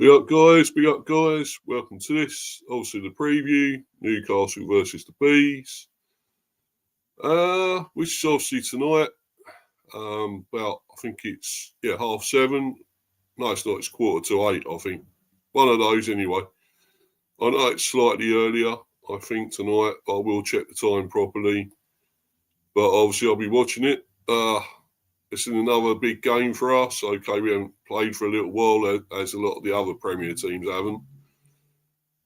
Big up, guys. Big up, guys. Welcome to this. Obviously, the preview. Newcastle versus the Bees. Which is obviously tonight. About, I think it's, 7:30. No, it's not. It's 7:45, I think. One of those, anyway. I know it's slightly earlier, I think, tonight. I will check the time properly. But obviously, I'll be watching it. It's another big game for us. Okay, we haven't played for a little while, as a lot of the other Premier teams haven't.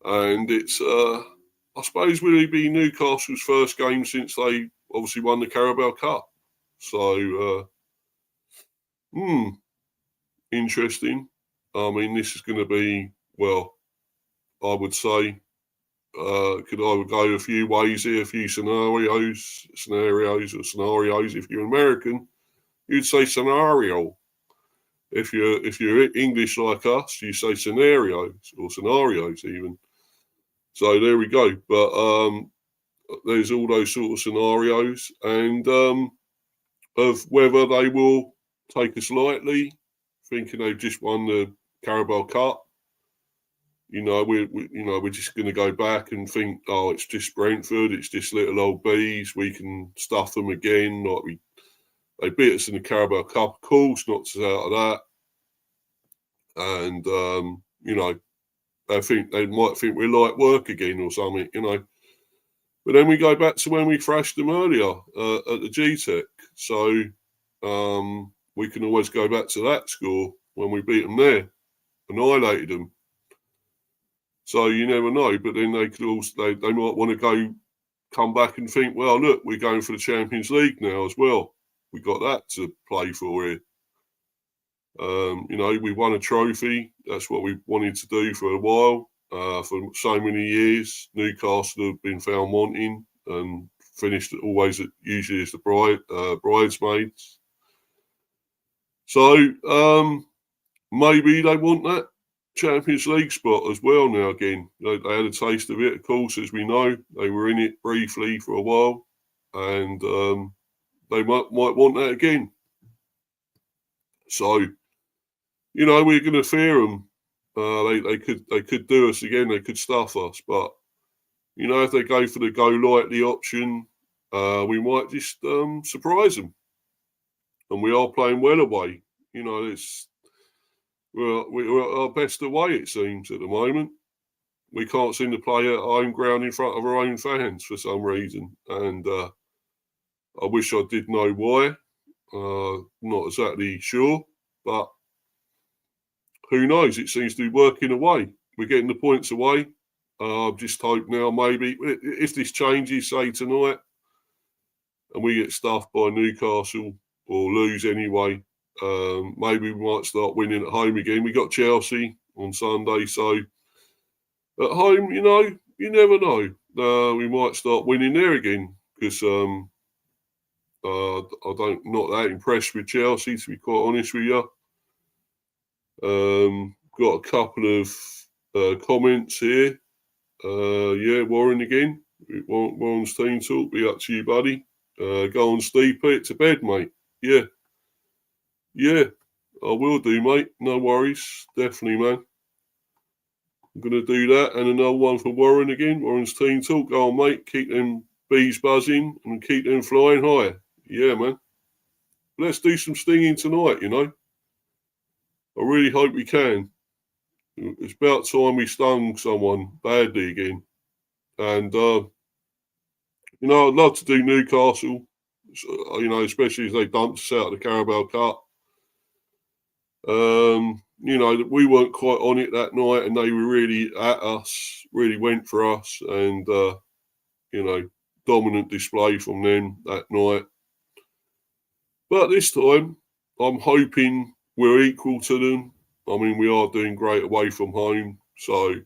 And it's, I suppose, will it be Newcastle's first game since they obviously won the Carabao Cup? So, interesting. I mean, this is going to be, well, I would say, could either go a few ways here, a few scenarios, if you're American. You'd say scenario. If you're English like us, you say scenarios or scenarios even. So there we go. But there's all those sort of scenarios, and of whether they will take us lightly, thinking they've just won the Carabao Cup. We're just going to go back and think, oh, it's just Brentford, it's just little old Bees, we can stuff them again. They beat us in the Carabao Cup, of course, knocked us out of that. And, they might think we're light work again or something, But then we go back to when we thrashed them earlier at the G-Tech. So we can always go back to that score when we beat them there, annihilated them. So you never know. But then they could also, they might want to come back and think, well, look, we're going for the Champions League now as well. We got that to play for here. We won a trophy. That's what we wanted to do for a while. For so many years, Newcastle have been found wanting and finished usually as the bridesmaids. So maybe they want that Champions League spot as well now again. They had a taste of it, of course, as we know. They were in it briefly for a while, and they might want that again. So, we're going to fear them. They could do us again. They could stuff us. But, if they go for the go lightly option, we might just surprise them. And we are playing well away. We're at our best away, it seems, at the moment. We can't seem to play at home ground in front of our own fans for some reason. And I wish I did know why. Not exactly sure, but who knows? It seems to be working away. We're getting the points away. I just hope now maybe if this changes, say tonight, and we get stuffed by Newcastle or lose anyway, maybe we might start winning at home again. We got Chelsea on Sunday, so at home, you never know. We might start winning there again because I'm not that impressed with Chelsea, to be quite honest with you. Got a couple of comments here. Warren again. Warren's team talk. Be up to you, buddy. Go on, Steve. Put it to bed, mate. Yeah, I will do, mate. No worries. Definitely, man. I'm going to do that. And another one for Warren again. Warren's team talk. Go on, mate. Keep them bees buzzing and keep them flying high. Yeah, man. Let's do some stinging tonight, I really hope we can. It's about time we stung someone badly again. And, I'd love to do Newcastle, especially as they dumped us out of the Carabao Cup. We weren't quite on it that night and they were really at us, really went for us. And, dominant display from them that night. But this time, I'm hoping we're equal to them. I mean, we are doing great away from home. So,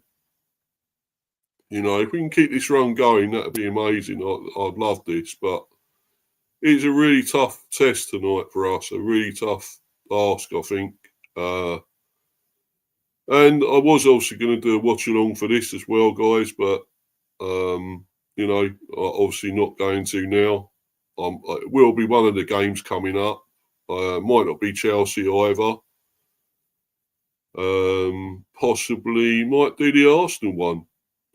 if we can keep this run going, that'd be amazing. I'd love this. But it's a really tough test tonight for us, a really tough ask, I think. And I was also going to do a watch along for this as well, guys. But, obviously not going to now. It will be one of the games coming up. Might not be Chelsea either. Possibly might do the Arsenal one.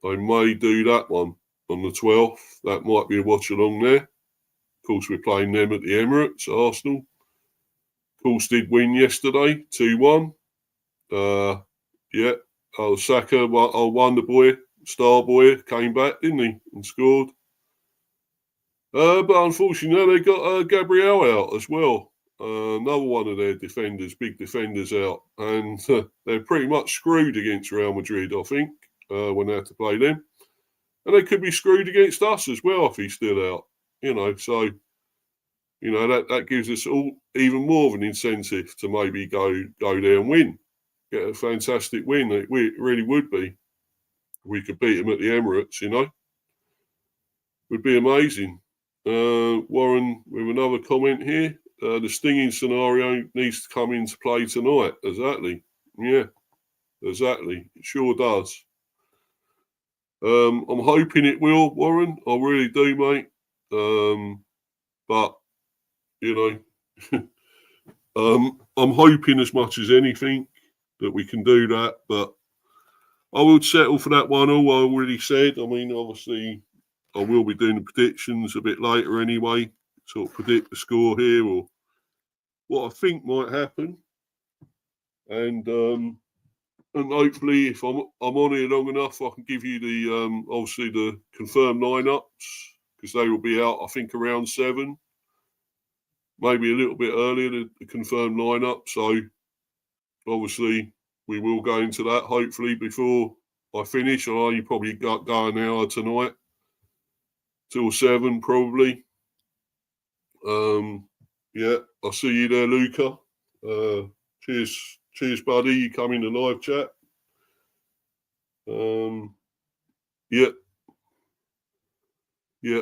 I may do that one on the 12th. That might be a watch along there. Of course, we're playing them at the Emirates, Arsenal. Of course, did win yesterday, 2-1. Yeah, Saka, Wonder Boy, Star Boy, came back, didn't he, and scored. But unfortunately, they got Gabriel out as well. Another one of their defenders, big defenders out. And they're pretty much screwed against Real Madrid, I think, when they have to play them. And they could be screwed against us as well if he's still out. So, that gives us all even more of an incentive to maybe go there and win. Get a fantastic win. It really would be. We could beat them at the Emirates, Would be amazing. Warren, with another comment here. The stinging scenario needs to come into play tonight. Exactly. Yeah, exactly. It sure does. I'm hoping it will, Warren. I really do, mate. But, I'm hoping as much as anything that we can do that. But I would settle for that one. All I already said. I mean, obviously, I will be doing the predictions a bit later anyway. Sort of predict the score here or what I think might happen. And hopefully, if I'm on here long enough, I can give you the obviously the confirmed lineups because they will be out, I think, around 7, maybe a little bit earlier. The confirmed lineup. So obviously, we will go into that hopefully before I finish. I know you probably got going an hour tonight till 7 probably. Yeah, I'll see you there, Luca. Cheers, buddy. You come in the live chat. Yeah.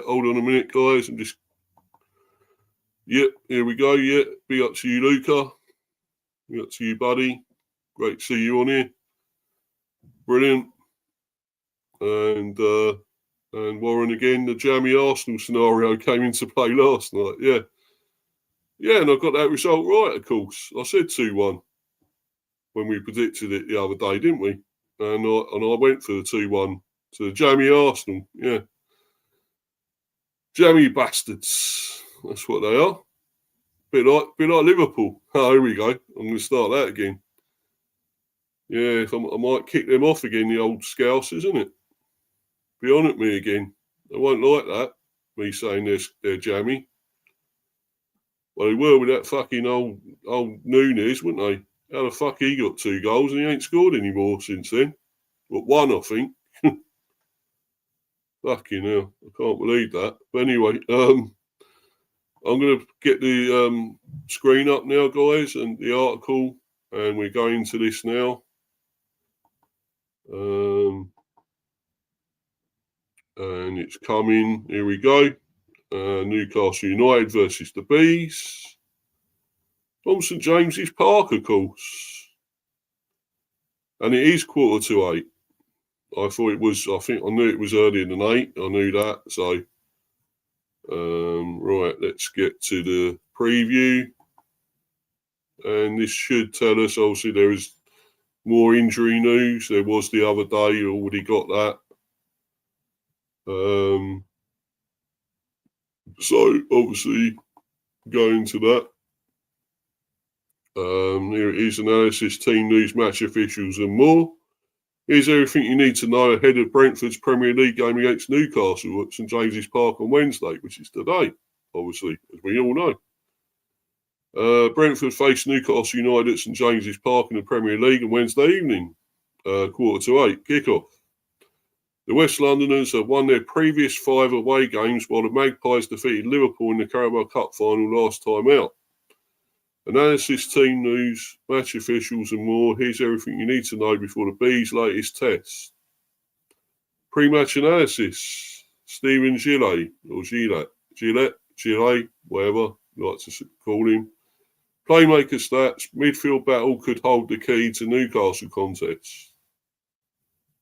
Hold on a minute, guys. Here we go. Yeah, big up to you, Luca. Big up to you, buddy. Great to see you on here. Brilliant. And Warren again. The jammy Arsenal scenario came into play last night. Yeah. Yeah, and I got that result right, of course. I said 2-1 when we predicted it the other day, didn't we? And I went for the 2-1 to the jammy Arsenal. Yeah. Jammy bastards. That's what they are. Bit like Liverpool. Oh, here we go. I'm going to start that again. Yeah, I might kick them off again, the old scouse, isn't it? Be on at me again. They won't like that, me saying they're jammy. Well, they were with that fucking old Nunez, weren't they? How the fuck he got 2 goals and he ain't scored anymore since then? But 1, I think. Fucking hell. I can't believe that. But anyway, I'm going to get the screen up now, guys, and the article, and we're going to this now. And it's coming. Here we go. Newcastle United versus the Bees. From St James's Park, of course. And it is 7:45. I thought it was, I knew it was earlier than 8. I knew that. So, right, let's get to the preview. And this should tell us, obviously, there is more injury news. There was the other day, you already got that. So, obviously, going to that. Here it is, analysis, team news, match officials and more. Here's everything you need to know ahead of Brentford's Premier League game against Newcastle at St James's Park on Wednesday, which is today, obviously, as we all know. Brentford face Newcastle United at St James's Park in the Premier League on Wednesday evening, 7:45, kickoff. The West Londoners have won their previous 5 away games while the Magpies defeated Liverpool in the Carabao Cup final last time out. Analysis, team news, match officials and more. Here's everything you need to know before the Bees' latest test. Pre-match analysis. Stephen Gillet, or Gillet, whatever you like to call him. Playmaker stats. Midfield battle could hold the key to Newcastle contest.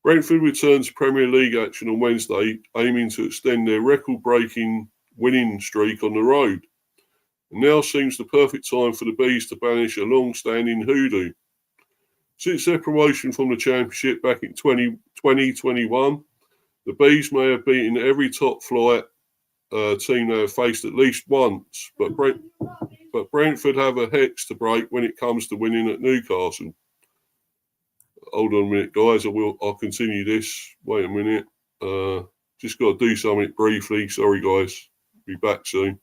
Brentford returns to Premier League action on Wednesday, aiming to extend their record-breaking winning streak on the road. And now seems the perfect time for the Bees to banish a long-standing hoodoo. Since their promotion from the Championship back in 2021, the Bees may have beaten every top flight team they have faced at least once, but Brentford have a hex to break when it comes to winning at Newcastle. Hold on a minute, guys. I'll continue this. Wait a minute. Just got to do something briefly. Sorry, guys. Be back soon.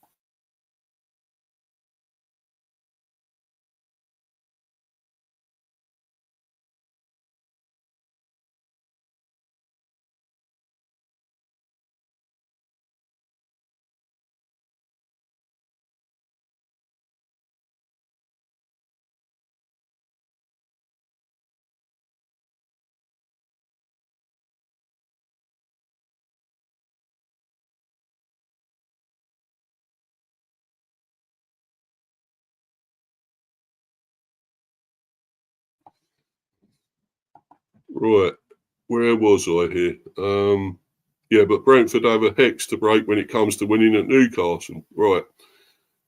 Right. Where was I here? Yeah, but Brentford have a hex to break when it comes to winning at Newcastle. Right.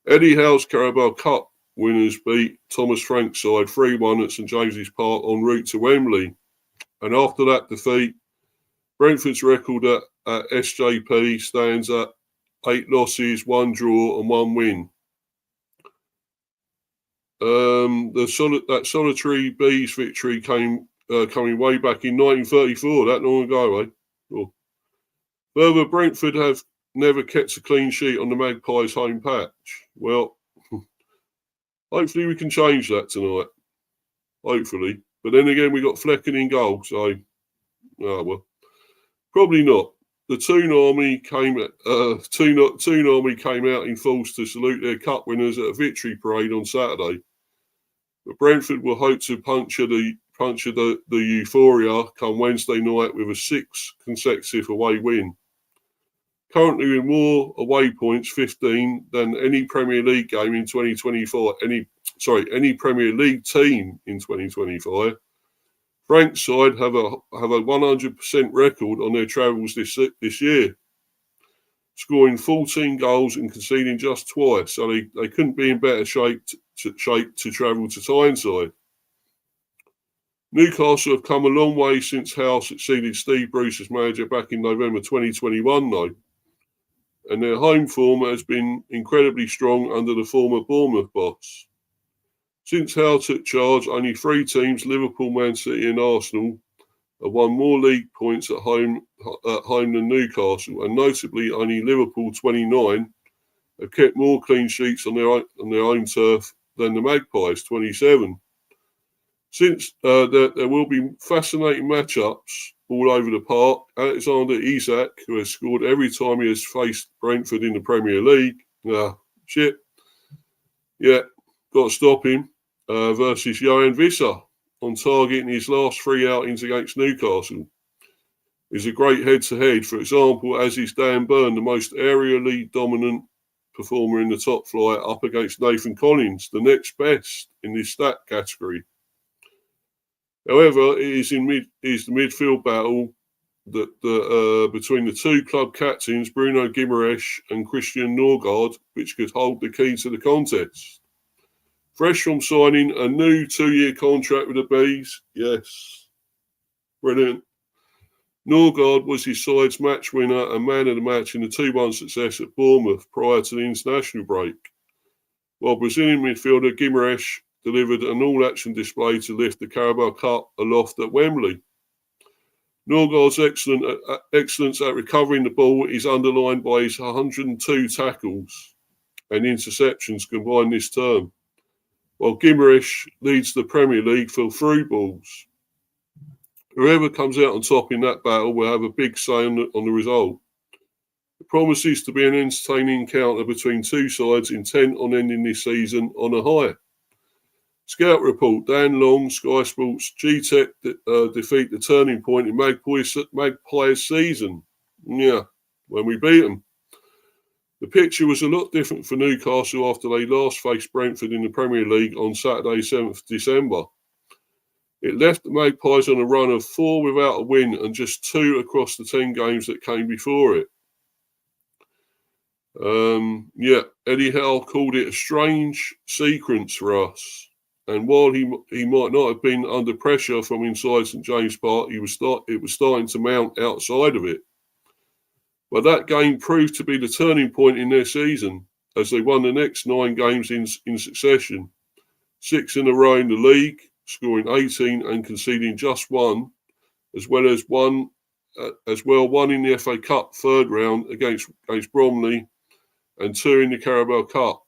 Eddie Howe's Carabao Cup winners beat Thomas Frank's side 3-1 at St James's Park en route to Wembley. And after that defeat, Brentford's record at SJP stands at 8 losses, 1 draw and 1 win. That solitary Bees victory coming way back in 1934, that long ago, eh? Cool. Further, Brentford have never kept a clean sheet on the Magpies' home patch. Well, hopefully we can change that tonight. Hopefully. But then again, we got Flecken in goal, so, well, probably not. The Toon Army came out in force to salute their cup winners at a victory parade on Saturday. But Brentford will hope to puncture the euphoria come Wednesday night with a 6th consecutive away win. Currently with more away points, 15, than any Premier League game in 2024. Any Premier League team in 2025. Frank's side have a 100% record on their travels this year, scoring 14 goals and conceding just twice, so they couldn't be in better shape to travel to Tyneside. Newcastle have come a long way since Howe succeeded Steve Bruce as manager back in November 2021, though, and their home form has been incredibly strong under the former Bournemouth boss. Since Howe took charge, only 3 teams, Liverpool, Man City and Arsenal, have won more league points at home than Newcastle, and notably only Liverpool, 29, have kept more clean sheets on their own turf than the Magpies, 27. Since there will be fascinating matchups all over the park, Alexander Isak, who has scored every time he has faced Brentford in the Premier League, got to stop him, versus Johan Visser on target in his last 3 outings against Newcastle. Is a great head-to-head. For example, as is Dan Burn, the most aerially dominant performer in the top flight, up against Nathan Collins, the next best in this stat category. However, it is the midfield battle that between the 2 club captains, Bruno Guimaraes and Christian Norgard, which could hold the key to the contest. Fresh from signing a new 2-year contract with the Bees, yes, brilliant. Norgard was his side's match winner and man of the match in the 2-1 success at Bournemouth prior to the international break, while Brazilian midfielder Guimaraes delivered an all-action display to lift the Carabao Cup aloft at Wembley. Norgard's excellence at recovering the ball is underlined by his 102 tackles and interceptions combined this term, while Guimaraes leads the Premier League for through balls. Whoever comes out on top in that battle will have a big say on the result. It promises to be an entertaining encounter between 2 sides intent on ending this season on a high. Scout report, Dan Long, Sky Sports, G-Tech defeat the turning point in Magpies season. Yeah, when we beat them. The picture was a lot different for Newcastle after they last faced Brentford in the Premier League on Saturday, 7th December. It left the Magpies on a run of 4 without a win and just 2 across the 10 games that came before it. Eddie Howe called it a strange sequence for us. And while he might not have been under pressure from inside St James Park, it was starting to mount outside of it. But that game proved to be the turning point in their season, as they won the next 9 games in succession, 6 in a row in the league, scoring 18 and conceding just 1, as well one in the FA Cup third round against Bromley, and 2 in the Carabao Cup,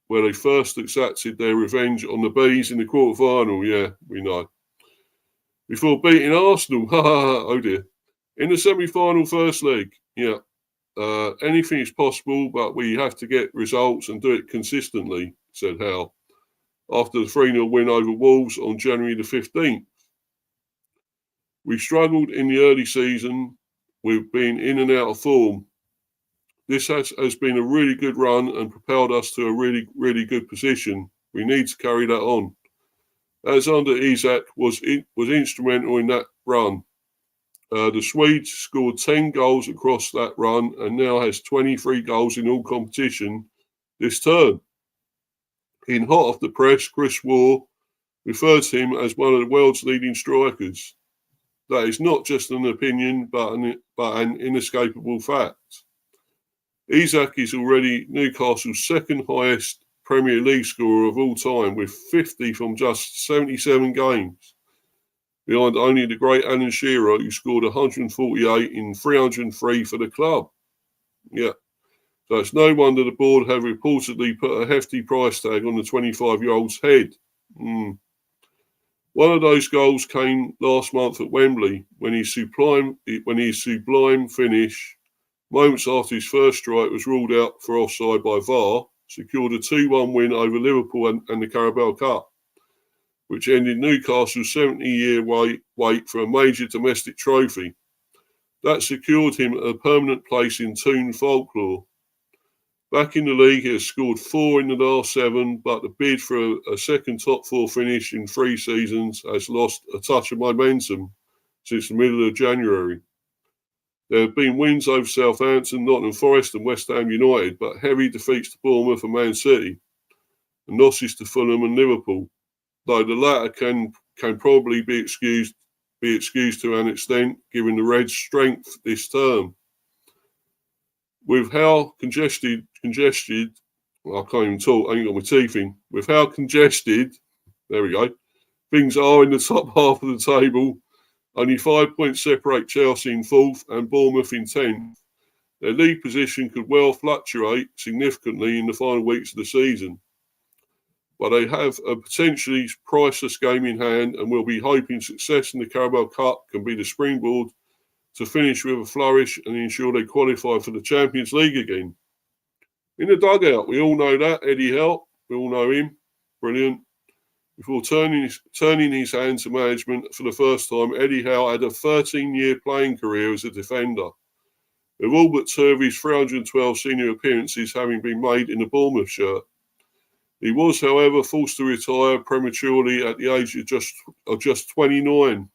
where they first exacted their revenge on the Bees in the quarter-final. Yeah, we know. Before beating Arsenal, oh dear, in the semi-final first leg. Yeah, anything is possible, but we have to get results and do it consistently, said Howe, after the 3-0 win over Wolves on January the 15th. We struggled in the early season. We've been in and out of form. This has been a really good run and propelled us to a really, really good position. We need to carry that on. Alexander Isak was instrumental in that run. The Swede scored 10 goals across that run and now has 23 goals in all competition this term. In hot off the press, Chris Waugh referred to him as one of the world's leading strikers. That is not just an opinion, but an inescapable fact. Isak is already Newcastle's second highest Premier League scorer of all time, with 50 from just 77 games, behind only the great Alan Shearer, who scored 148 in 303 for the club. Yeah, so it's no wonder the board have reportedly put a hefty price tag on the 25-year-old's head. One of those goals came last month at Wembley when his sublime finish, moments after his first strike was ruled out for offside by VAR, secured a 2-1 win over Liverpool and the Carabao Cup, which ended Newcastle's 70-year wait for a major domestic trophy. That secured him a permanent place in Toon folklore. Back in the league, he has scored 4 in the last 7, but the bid for a second top 4 finish in 3 seasons has lost a touch of momentum since the middle of January. There have been wins over Southampton, Nottingham Forest and West Ham United, but heavy defeats to Bournemouth and Man City, and losses to Fulham and Liverpool, though the latter can probably be excused to an extent, given the Reds' strength this term. With how congested, I can't even talk, I ain't got my teeth in. With how congested, there we go, things are in the top half of the table, only 5 points separate Chelsea in 4th and Bournemouth in 10th. Their league position could well fluctuate significantly in the final weeks of the season, but they have a potentially priceless game in hand and will be hoping success in the Carabao Cup can be the springboard to finish with a flourish and ensure they qualify for the Champions League again. In the dugout, we all know that, Eddie Howe, we all know him, brilliant. Before turning his hand to management for the first time, Eddie Howe had a 13-year playing career as a defender, with all but 2 of his 312 senior appearances having been made in a Bournemouth shirt. He was, however, forced to retire prematurely at the age of just 29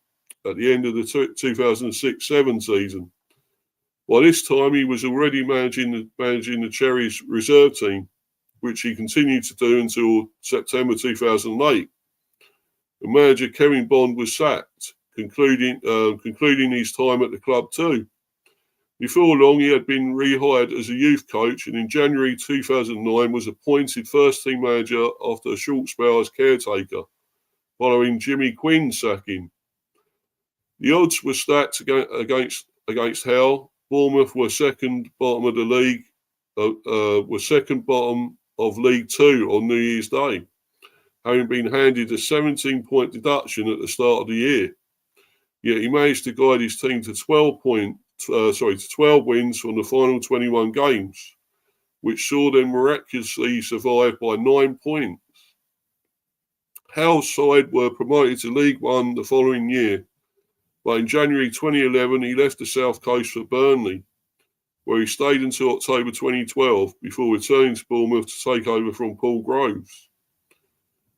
at the end of the 2006-07 season. By this time, he was already managing the Cherries reserve team, which he continued to do until September 2008. And manager Kevin Bond was sacked, concluding his time at the club too. Before long, he had been rehired as a youth coach, and in January 2009 was appointed first-team manager after a short spell as caretaker, following Jimmy Quinn's sacking. The odds were stacked against Howe. Bournemouth were second bottom of the league, second bottom of League Two on New Year's Day, having been handed a 17-point deduction at the start of the year. Yet he managed to guide his team to 12 wins from the final 21 games, which saw them miraculously survive by 9 points. Howe's side were promoted to League One the following year, but in January 2011 he left the South Coast for Burnley, where he stayed until October 2012 before returning to Bournemouth to take over from Paul Groves.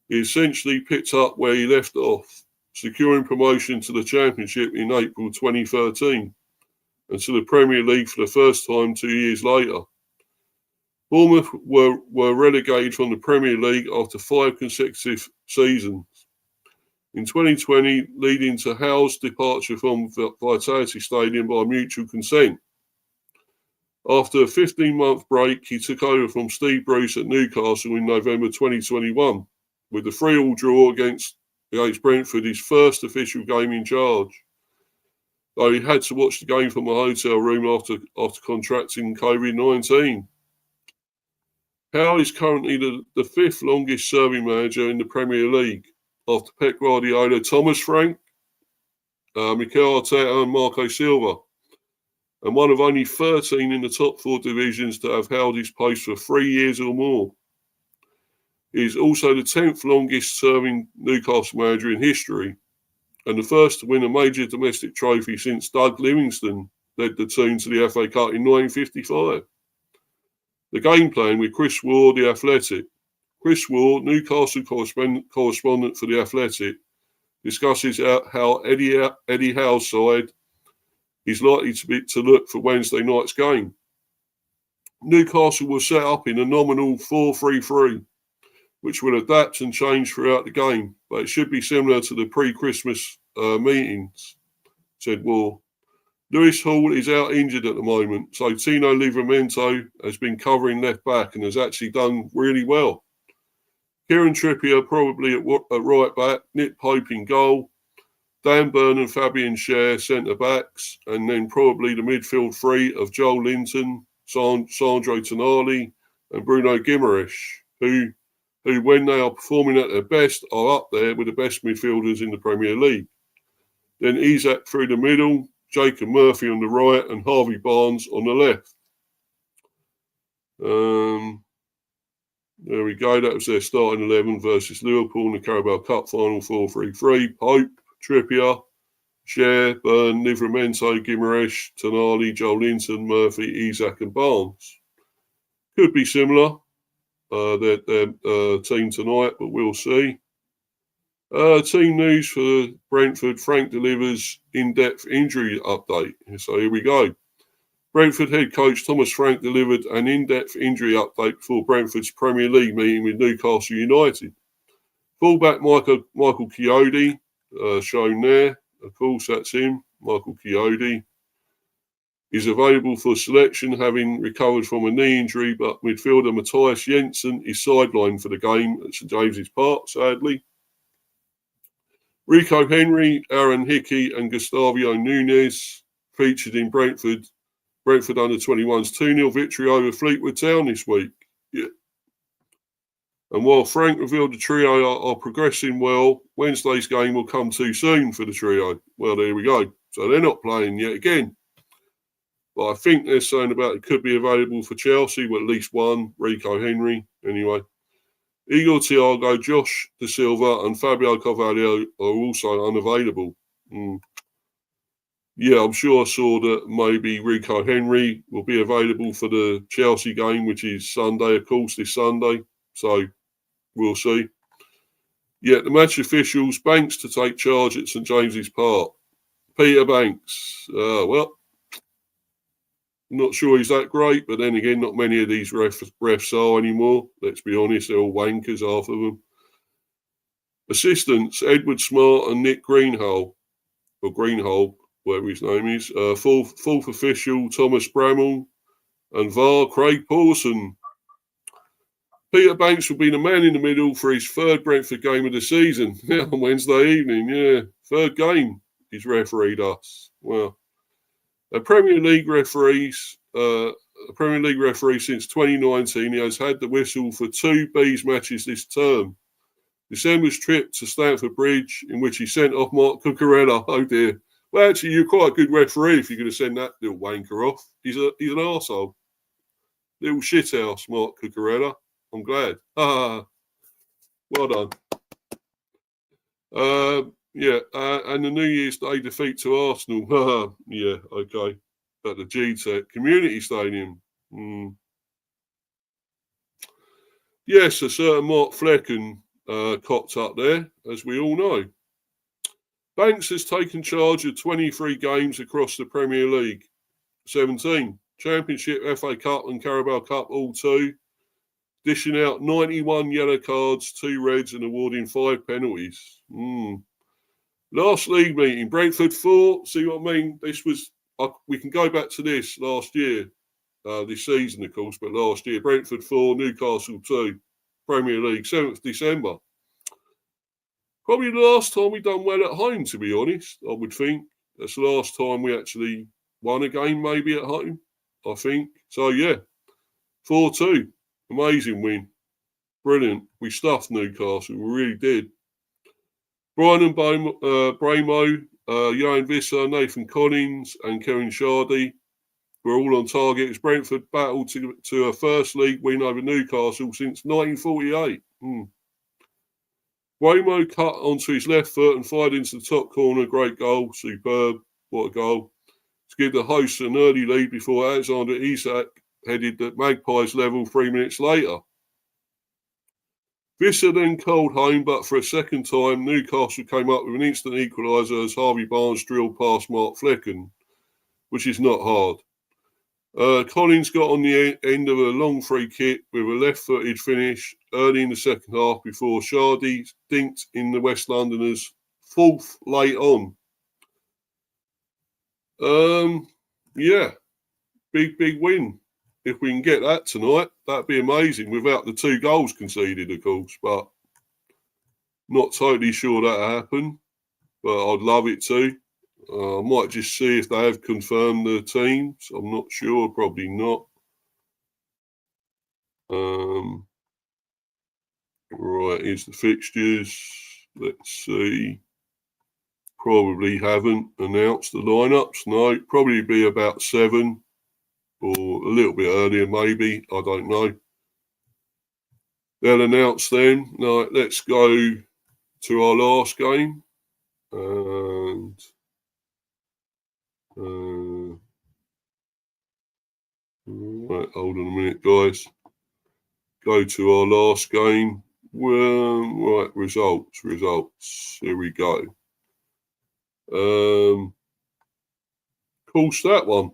He essentially picked up where he left off, securing promotion to the Championship in April 2013 and to the Premier League for the first time 2 years later. Bournemouth were relegated from the Premier League after 5 consecutive seasons. In 2020, leading to Howe's departure from Vitality Stadium by mutual consent. After a 15-month break, he took over from Steve Bruce at Newcastle in November 2021, with the 3-3 draw against Brentford, his first official game in charge. Though he had to watch the game from a hotel room after contracting COVID-19. Howe is currently the 5th longest serving manager in the Premier League, after Pep Guardiola, Thomas Frank, Mikel Arteta and Marco Silva, and one of only 13 in the top 4 divisions to have held his post for 3 years or more. He is also the 10th longest serving Newcastle manager in history, and the first to win a major domestic trophy since Doug Livingston led the team to the FA Cup in 1955. The game plan with Chris Waugh, The Athletic. Chris Waugh, Newcastle correspondent for The Athletic, discusses how Eddie Howe's side is likely to look for Wednesday night's game. Newcastle will set up in a nominal 4-3-3, which will adapt and change throughout the game, but it should be similar to the pre-Christmas meetings, said Waugh. Lewis Hall is out injured at the moment, so Tino Livramento has been covering left back and has actually done really well. Kieran Trippier probably at right back, Nick Pope in goal, Dan Burn and Fabian Schär centre backs, and then probably the midfield 3 of Joel Linton, Sandro Tonali and Bruno Guimaraes, who when they are performing at their best are up there with the best midfielders in the Premier League. Then Isak through the middle, Jacob Murphy on the right and Harvey Barnes on the left. There we go. That was their starting 11 versus Liverpool in the Carabao Cup final 4-3-3. Pope, Trippier, Schär, Burn, Livramento, Guimaraes, Tonali, Joel Linton, Murphy, Isak and Barnes. Could be similar, their team tonight, but we'll see. Team news for Brentford. Frank delivers in-depth injury update. So here we go. Brentford head coach Thomas Frank delivered an in-depth injury update before Brentford's Premier League meeting with Newcastle United. Fullback Michael Chiodi, shown there. Of course, that's him, Michael Chiodi. Is available for selection, having recovered from a knee injury, but midfielder Matthias Jensen is sidelined for the game at St James's Park, sadly. Rico Henry, Aaron Hickey and Gustavo Nunes featured in Brentford under-21's 2-0 victory over Fleetwood Town this week. Yeah. And while Frank revealed the trio are progressing well, Wednesday's game will come too soon for the trio. Well, there we go. So they're not playing yet again. But I think they're saying about it could be available for Chelsea with at least one, Rico Henry. Anyway, Igor Thiago, Josh Da Silva and Fabio Carvalho are also unavailable. Yeah, I'm sure I saw that maybe Rico Henry will be available for the Chelsea game, which is Sunday, of course, this Sunday. So we'll see. Yeah, the match officials, Banks to take charge at St James's Park. Peter Banks, well, not sure he's that great, but then again, not many of these refs are anymore. Let's be honest, they're all wankers, half of them. Assistants, Edward Smart and Nick Greenhole, whatever his name is. Fourth official, Thomas Bramall, and VAR, Craig Pawson. Peter Banks will be the man in the middle for his 3rd Brentford game of the season. Yeah, on Wednesday evening, yeah. 3rd game he's refereed us. Well, a Premier League referee since 2019. He has had the whistle for 2 Bees matches this term. December's trip to Stamford Bridge, in which he sent off Mark Cucurella. Oh dear. Well, actually, you're quite a good referee if you're going to send that little wanker off. He's an arsehole. Little shithouse, Mark Cucurella. I'm glad. Well done. And the New Year's Day defeat to Arsenal. Yeah, okay. At the G-Tech Community Stadium. Yes, a certain Mark Flecken copped up there, as we all know. Banks has taken charge of 23 games across the Premier League. 17. Championship, FA Cup and Carabao Cup, all 2. dishing out 91 yellow cards, 2 reds, and awarding 5 penalties. Last league meeting, Brentford 4. See what I mean? This was, we can go back to this last year, this season, of course, but last year, Brentford 4, Newcastle 2, Premier League, 7th December. Probably the last time we done well at home, to be honest, I would think. That's the last time we actually won a game, maybe at home, I think. So, yeah, 4-2. Amazing win. Brilliant. We stuffed Newcastle. We really did. Brian and Bramo, Johan Visser, Nathan Collins and Kevin Shardy were all on target as Brentford battled to a first league win over Newcastle since 1948. Bramo cut onto his left foot and fired into the top corner. Great goal. Superb. What a goal. To give the hosts an early lead before Alexander Isak headed the Magpies level 3 minutes later. Visser then called home, but for a second time, Newcastle came up with an instant equaliser as Harvey Barnes drilled past Mark Flecken, which is not hard. Collins got on the end of a long free kick with a left-footed finish early in the second half before Shardy dinked in the West Londoners' 4th late on. Yeah, big win. If we can get that tonight, that'd be amazing without the 2 goals conceded, of course, but not totally sure that'll happen, but I'd love it to. I might just see if they have confirmed the teams. I'm not sure, probably not. Right, here's the fixtures. Let's see. Probably haven't announced the lineups. No, probably be about 7. Or a little bit earlier, maybe. I don't know. They'll announce them. Now, let's go to our last game. And right, hold on a minute, guys. Go to our last game. Right, results. Here we go. Of course, that one.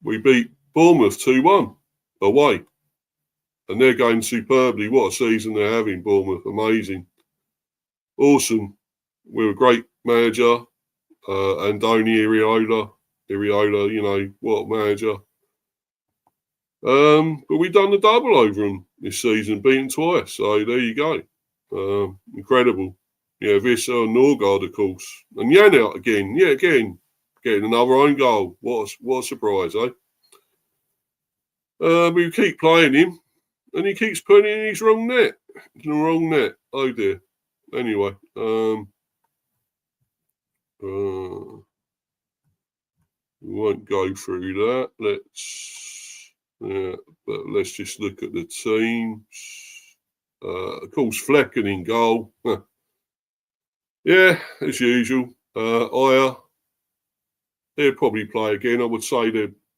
We beat Bournemouth 2-1 away. And they're going superbly. What a season they're having, Bournemouth. Amazing. Awesome. We're a great manager. Andoni Iraola, you know, what a manager. But we've done the double over them this season, beaten twice. So there you go. Incredible. Yeah, Visser and Norgard, of course. And Jan out again. Yeah, again. Getting another own goal. What a surprise, eh? We keep playing him, and he keeps putting in his wrong net. The wrong net. Oh dear. Anyway, we won't go through that. But let's just look at the teams. Of course, Flecken in goal. Yeah, as usual. Aya, they'll probably play again. I would say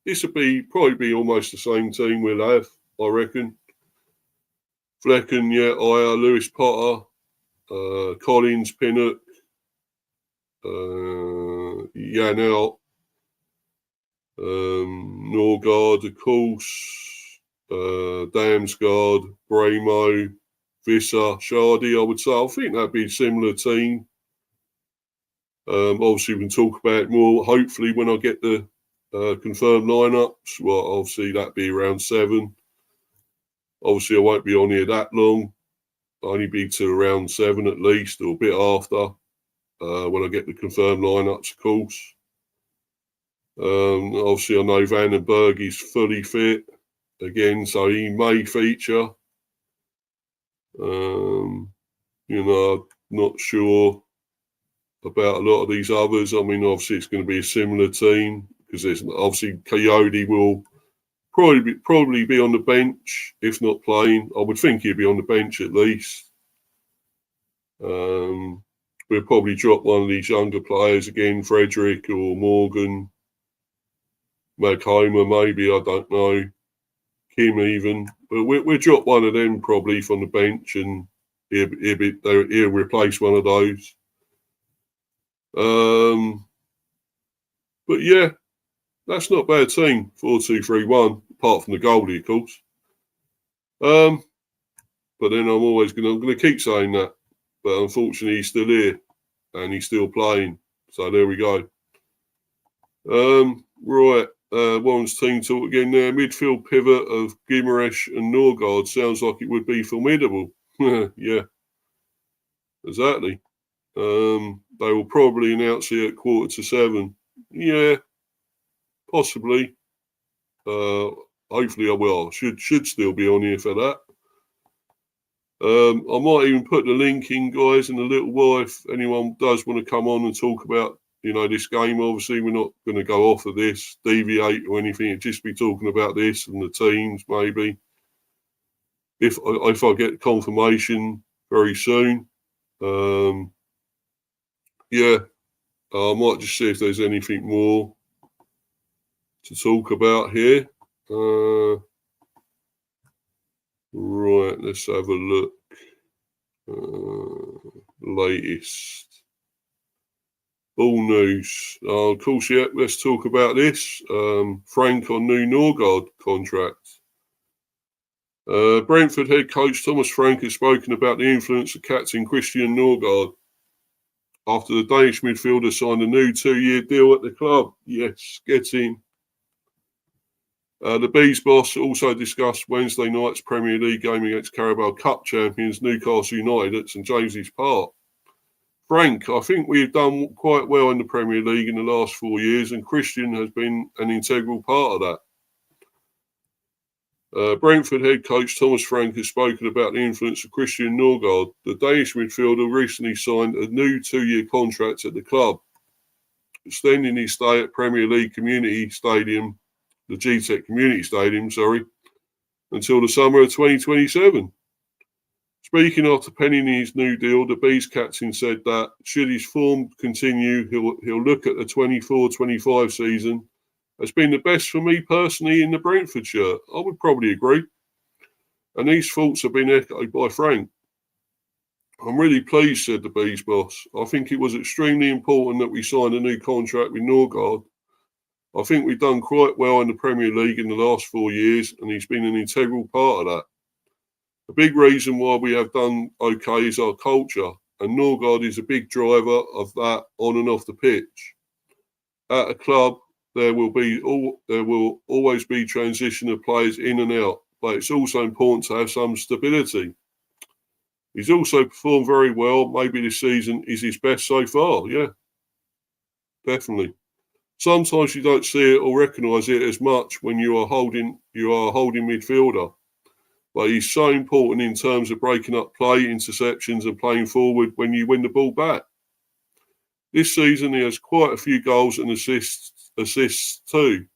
this would probably be almost the same team we'll have, I reckon. Flecken, yeah, Aya, Lewis Potter, Collins, Pinnock, Janelt, Norgard, of course, Damsgaard, Bramo, Visser, Shardy, I would say. I think that'd be a similar team. Obviously, we can talk about it more, hopefully, when I get the confirmed lineups. Well, obviously, that'd be around 7. Obviously, I won't be on here that long. I'll only be to around 7 at least, or a bit after, when I get the confirmed lineups, of course. Obviously, I know Van den Berg is fully fit again, so he may feature. You know, not sure about a lot of these others. I mean, obviously, it's going to be a similar team because there's obviously Coyote will probably be on the bench, if not playing. I would think he'd be on the bench at least. We'll probably drop one of these younger players again, Frederick or Morgan, Maghomer maybe, I don't know, Kim even. But we'll drop one of them probably from the bench and he'll replace one of those. But yeah, that's not a bad team, 4-2-3-1, apart from the goalie, of course. But then I'm going to keep saying that. But unfortunately, he's still here and he's still playing. So there we go. Right. Warren's team talk again there. Midfield pivot of Guimaraes and Norgard sounds like it would be formidable. Yeah, exactly. They will probably announce it at 6:45. Yeah, possibly. Hopefully I will. Should still be on here for that. I might even put the link in, guys, in a little while if anyone does want to come on and talk about, this game. Obviously, we're not going to go off of this, deviate or anything. It'd just be talking about this and the teams, maybe. If I get confirmation very soon. Yeah, I might just see if there's anything more to talk about here. Right, let's have a look. Latest all news. Of course, yeah, let's talk about this. Frank on new Norgard contract. Brentford head coach Thomas Frank has spoken about the influence of captain Christian Norgard after the Danish midfielder signed a new 2-year deal at the club. Yes, get in. The Bees boss also discussed Wednesday night's Premier League game against Carabao Cup champions Newcastle United at St James's Park. Frank, I think we've done quite well in the Premier League in the last 4 years, and Christian has been an integral part of that. Brentford head coach Thomas Frank has spoken about the influence of Christian Norgard. The Danish midfielder recently signed a new 2-year contract at the club, extending his stay at Premier League Community Stadium, the GTEC Community Stadium, until the summer of 2027. Speaking after penning his new deal, the Bees captain said that should his form continue, he'll look at the 24-25 season as being the best for me personally in the Brentford shirt. I would probably agree. And these thoughts have been echoed by Frank. I'm really pleased, said the Bees boss. I think it was extremely important that we signed a new contract with Norgard. I think we've done quite well in the Premier League in the last 4 years, and he's been an integral part of that. A big reason why we have done okay is our culture, and Norgard is a big driver of that on and off the pitch. At a club, there will always be transition of players in and out, but it's also important to have some stability. He's also performed very well. Maybe this season is his best so far. Yeah, definitely. Sometimes you don't see it or recognise it as much when you are holding midfielder. But he's so important in terms of breaking up play, interceptions and playing forward when you win the ball back. This season he has quite a few goals and assists too.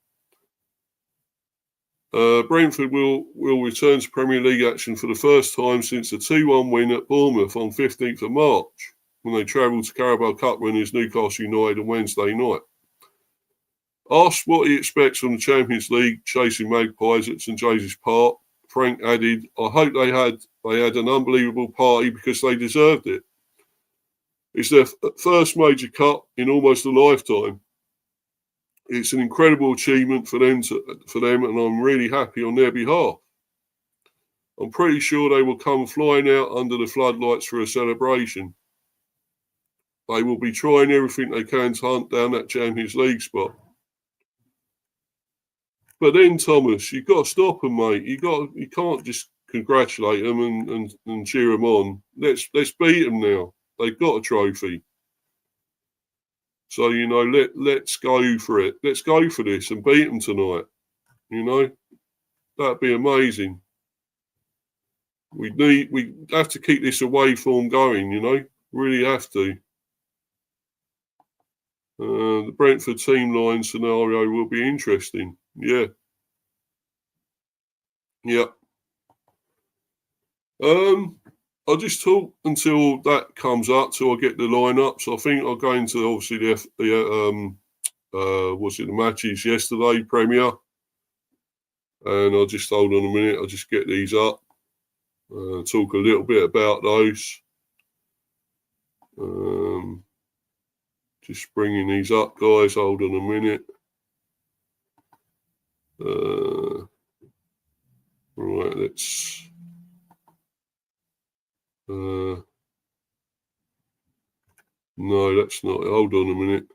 Brentford will return to Premier League action for the first time since a 2-1 win at Bournemouth on 15th of March when they travelled to Carabao Cup winners Newcastle United on Wednesday night. Asked what he expects from the Champions League chasing Magpies at St James's Park, Frank added, I hope they had an unbelievable party because they deserved it. It's their first major cup in almost a lifetime. It's an incredible achievement for them, and I'm really happy on their behalf. I'm pretty sure they will come flying out under the floodlights for a celebration. They will be trying everything they can to hunt down that Champions League spot. But then, Thomas, you've got to stop them, mate. You can't just congratulate them and cheer them on. Let's beat them now. They've got a trophy. So, let's go for it. Let's go for this and beat them tonight. That'd be amazing. We have to keep this away form going, really have to. The Brentford team line scenario will be interesting. Yeah. I'll just talk until that comes up, till I get the lineup. So I think I'll go into obviously the matches yesterday, Premier, and I'll just hold on a minute. I'll just get these up. Talk a little bit about those. Just bringing these up, guys. Hold on a minute. Right, let's No, that's not. Hold on a minute.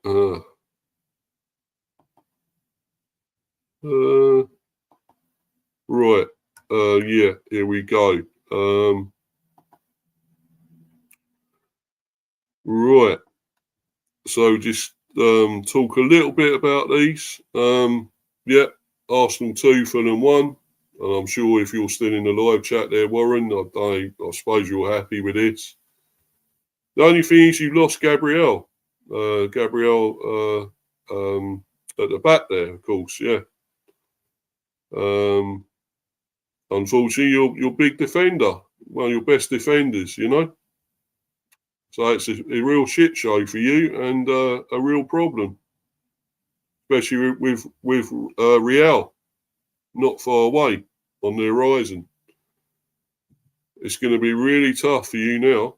Right. Yeah. Here we go. Right. So just talk a little bit about these. Yeah. Arsenal 2, Fulham 1. And I'm sure if you're still in the live chat there, Warren, I suppose you're happy with this. The only thing is you've lost Gabriel. Gabriel at the back there, of course, yeah. Unfortunately, your big defender, one of your best defenders, you know. So it's a real shit show for you and a real problem, especially with Real not far away on the horizon. It's going to be really tough for you now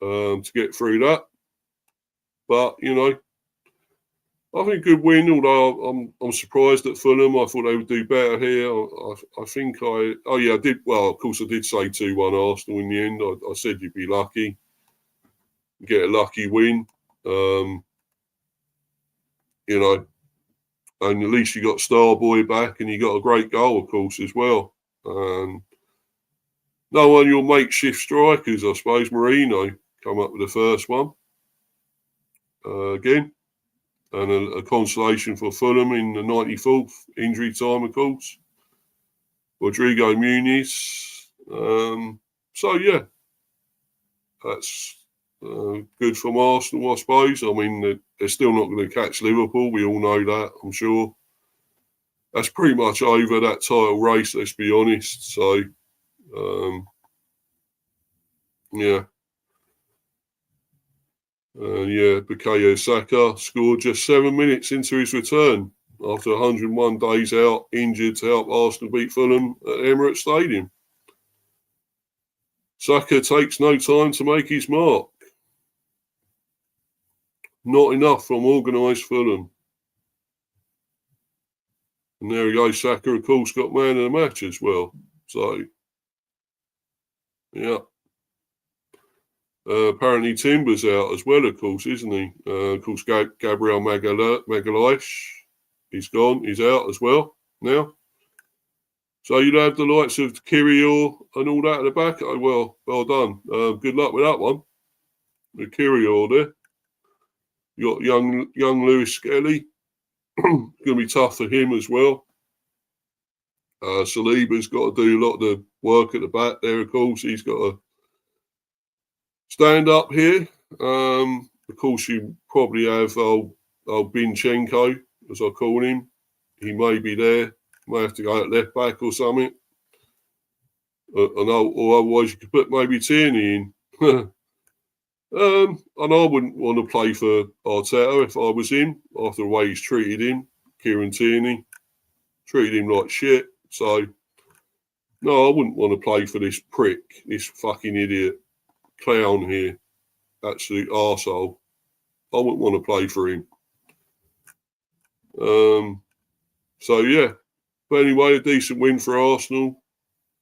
to get through that. But you know, I think good win. Although I'm surprised at Fulham. I thought they would do better here. I think I did. Well, of course I did say 2-1 Arsenal in the end. I said you'd be lucky, get a lucky win. You know, and at least you got Starboy back, and you got a great goal, of course, as well. No one your makeshift strikers, I suppose. Marino come up with the first one again. And a consolation for Fulham in the 94th injury time, of course. Rodrigo Muniz. So, yeah, that's good from Arsenal, I suppose. I mean, they're still not going to catch Liverpool. We all know that, I'm sure. That's pretty much over that title race, let's be honest. So, yeah. Bukayo Saka scored just 7 minutes into his return after 101 days out, injured, to help Arsenal beat Fulham at Emirates Stadium. Saka takes no time to make his mark. Not enough from organised Fulham. And there we go, Saka, of course, got man of the match as well. So, yeah. Apparently Timber's out as well, of course, isn't he? Of course, Gabriel Magalhaes, he's gone. He's out as well now. So you'd have the likes of Kirill and all that at the back. Oh, well done. Good luck with that one. The Kirill there. You got young Lewis Skelly. Going to be tough for him as well. Saliba's got to do a lot of the work at the back there, of course. He's got to stand up here. Of course, you probably have old Binchenko, as I call him. He may be there. May have to go at left back or something. Or otherwise you could put maybe Tierney in. And I wouldn't want to play for Arteta if I was him, after the way he's treated him, Kieran Tierney. Treated him like shit. So, no, I wouldn't want to play for this prick, this fucking idiot clown here. Absolute arsehole. I wouldn't want to play for him. So, yeah. But anyway, a decent win for Arsenal.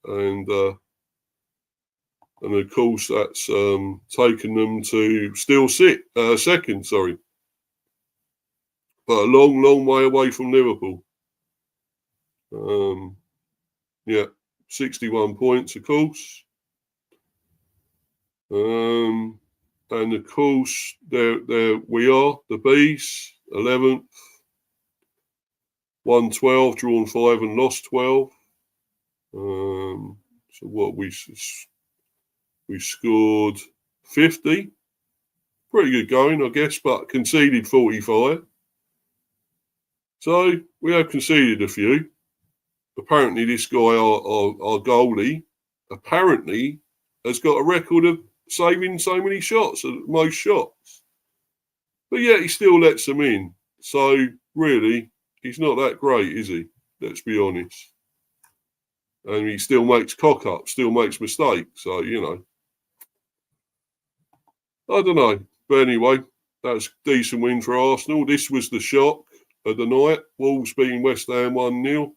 And of course, that's taken them to still second, sorry. But a long, long way away from Liverpool. 61 points, of course. And of course, there we are, the Bees, 11th. Won 12, drawn 5 and lost 12. So what we scored 50. Pretty good going, I guess, but conceded 45. So we have conceded a few. Apparently this guy, our goalie, apparently has got a record of saving so many shots, most shots. But yet he still lets them in. So really, he's not that great, is he? Let's be honest. And he still makes cock-ups, still makes mistakes. So, you know. I don't know. But anyway, that's a decent win for Arsenal. This was the shock of the night. Wolves beating West Ham 1-0.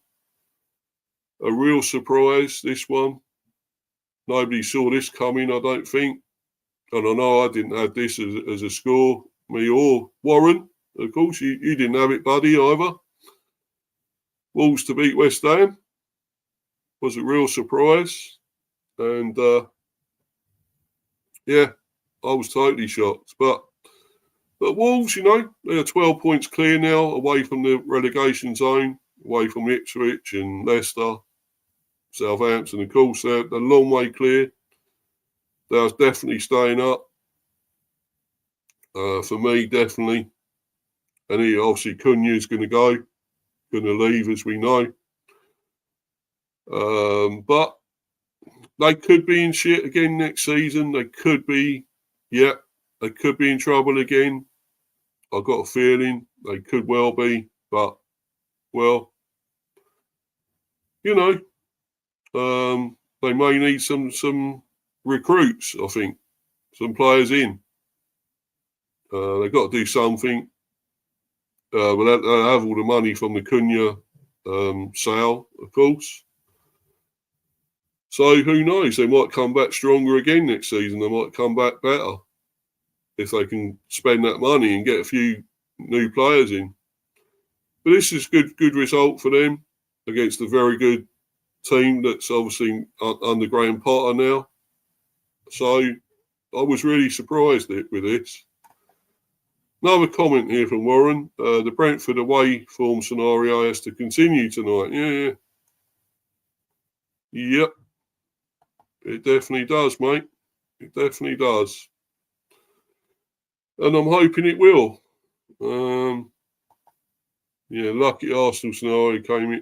A real surprise, this one. Nobody saw this coming, I don't think. And I know I didn't have this as a score, me or Warren. Of course, you didn't have it, buddy, either. Wolves to beat West Ham was a real surprise. And, yeah, I was totally shocked. But Wolves, you know, they're 12 points clear now, away from the relegation zone, away from Ipswich and Leicester, Southampton. Of course, they're a long way clear. They're definitely staying up. For me, definitely. And obviously, Cunha's going to leave, as we know. But they could be in shit again next season. They could be, they could be in trouble again. I've got a feeling they could well be, but, well, you know, they may need some recruits, I think, some players in. They've got to do something. But they'll have all the money from the Cunha sale, of course. So who knows? They might come back stronger again next season. They might come back better if they can spend that money and get a few new players in. But this is good result for them against a very good team that's obviously under Graham Potter now. So I was really surprised with this. Another comment here from Warren. The Brentford away form scenario has to continue tonight. Yeah. Yep. It definitely does, mate. It definitely does. And I'm hoping it will. Lucky Arsenal scenario came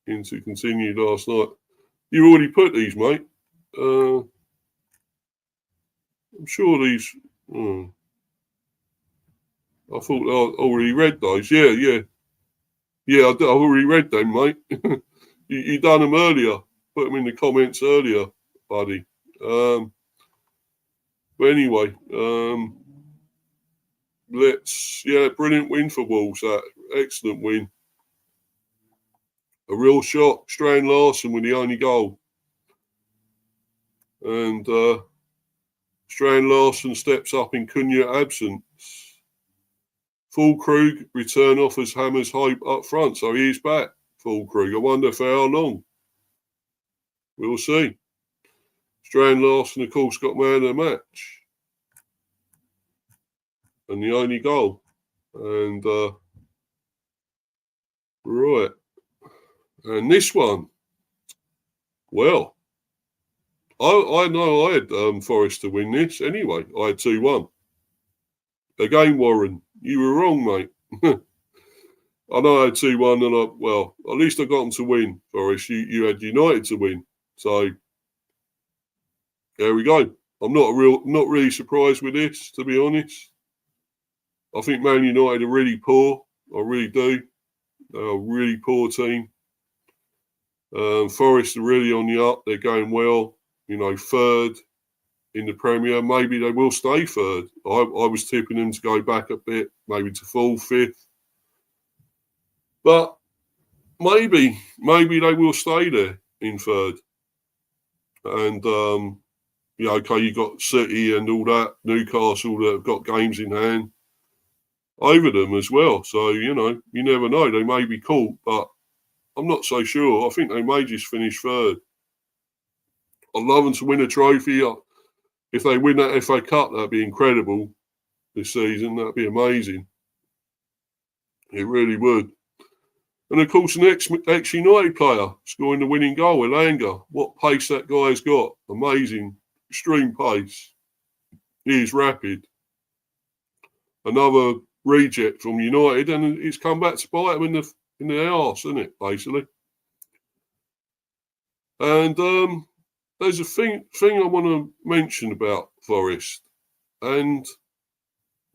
into continue last night. You already put these, mate. I'm sure these... I thought I already read those. Yeah, I already read them, mate. you done them earlier. Put them in the comments earlier, buddy. But anyway, brilliant win for Wolves. Excellent win. A real shock. Strand Larsen with the only goal. And Strand Larsen steps up in Cunha absence. Fulkrug return offers Hammers hope up front, so he's back. Fulkrug. I wonder for how long. We'll see. Strand Larsen, of course, got man of the match. And the only goal. And, right. And this one. Well, I know I had Forest to win this anyway. I had 2-1. Again, Warren, you were wrong, mate. I know I had 2-1, and at least I got them to win, Forest. You had United to win. So, there we go. I'm not really surprised with this, to be honest. I think Man United are really poor. I really do. They're a really poor team. Forest are really on the up. They're going well. You know, third in the Premier. Maybe they will stay third. I was tipping them to go back a bit, maybe to fall fifth. But maybe they will stay there in third. And, you got City and all that, Newcastle that have got games in hand over them as well. So, you never know. They may be caught, but I'm not so sure. I think they may just finish third. I'd love them to win a trophy. If they win that FA Cup, that'd be incredible this season. That'd be amazing. It really would. And, of course, an ex-United player scoring the winning goal, Elanga. What pace that guy's got. Amazing. Extreme pace. He is rapid. Another reject from United, and it's come back to bite him in the arse, isn't it, basically? And there's a thing I want to mention about Forest, and